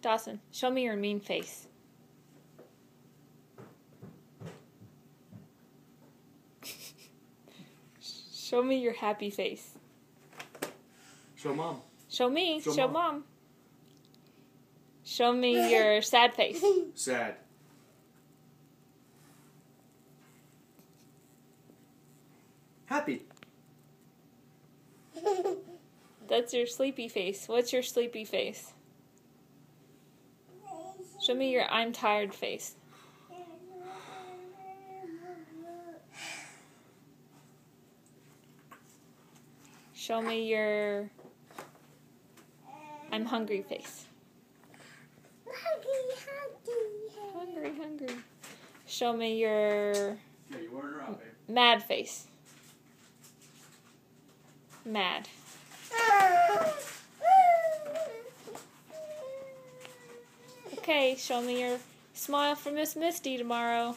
Dawson, show me your mean face. Show me your happy face. Show Mom. Show me. Show Show Mom. Mom. Show me your sad face. Sad. Happy. That's your sleepy face. What's your sleepy face? Show me your I'm tired face. Show me your I'm hungry face. Hungry. Show me your Yeah, you weren't around, babe. mad face. Mad. Okay, show me your smile for Miss Misty tomorrow.